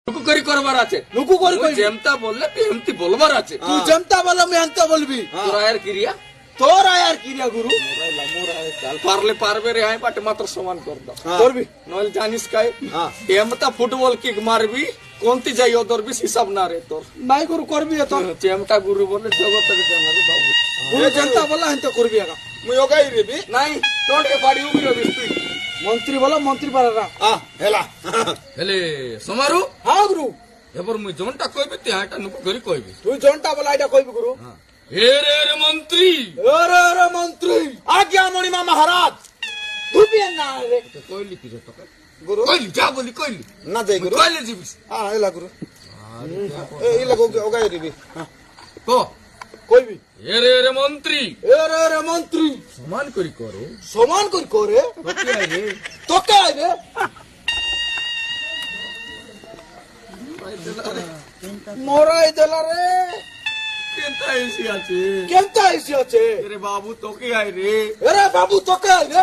নুকু করি করবার আছে নুকু করি মুই কইবি। যেমতা বললে তেমতি বলবার আছে তুই যেমতা বল আমি এমতা বলবি। তোরা এর ক্রিয়া তোর আয়ার কি রে গুরু চাল পারলে পারবে রে আয় পাটে মাত্র সমান কর দাও করবি। নইলে জানিস কাই হ্যাঁ। এমতা ফুটবল কিক মারবি কোনটি যাই ওদর বিশ হিসাব না রে তোর নাই গুরু করবি এত চেমটা গুরু বলে জগতের জানারে বাবু গুরু যেমতা বল এমতা করবি একা। মুই ওগাই রেবি নাই তোটে বাড়ি উবি রবিস তুই মন্ত্রী বল মন্ত্রী পারা হেলা হেলে সমারু হ্যাঁ গুরু এবার মুই জনটা কইবি তুই হাটা নুকু করি কইবি তুই জনটা বল এটা কইবি গুরু। এ রে মন্ত্রী আরে মন্ত্রী আজ্ঞা মণিমা মহারাজ তুই না রে কইলি কি রে তোকে গুরু কইলি যা বলি কইলি না যাই গুরু কইলে জিবিস হেলা গুরু এই লাগো ওগাই রেবি কো কইবি। এ রে মন্ত্রী আরে মন্ত্রী সমান করি করে সমান করি করে তোকে আই রে তোকে আইবে মরাই দেলা রে কেনতা এসি আছে কেমতা আইসি আছে। রে বাবু তোকে আই রে আরে বাবু তোকে আইবে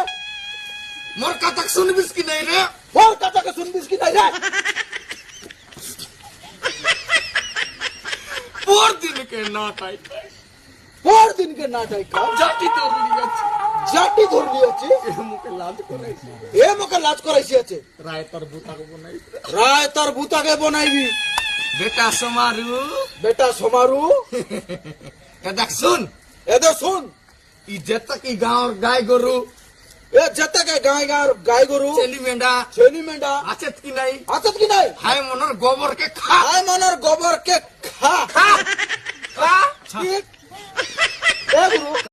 মোর কথা শুনবিস কি নাই রে ওর কথাকে শুনবিস কি নাই রে। পর দিন কে না তাই পর দিনকে না যাই কা জাতি তোর লিয়াছি জাতি ধরলি আছে এ মুকে লাজ করাইছি এ মোকে লাজ করাইছি আছে। রায় তোর বুতাকে বনাই রায় তোর ভূতাকে বনাইবি বেটা সমারু বেটা সমারু এ দেখ শুন এদে শুন ই যেতা কি গাঁর গাই গরু এ যেতাকে গাই গরু চেলি মেন্ডা ছেনি মেন্ডা আছে কি নাই আছত কি নাই হাই মনের গোবর কে খা আয় মনের গোবর কে খা খা খা ঠিক এ গুরু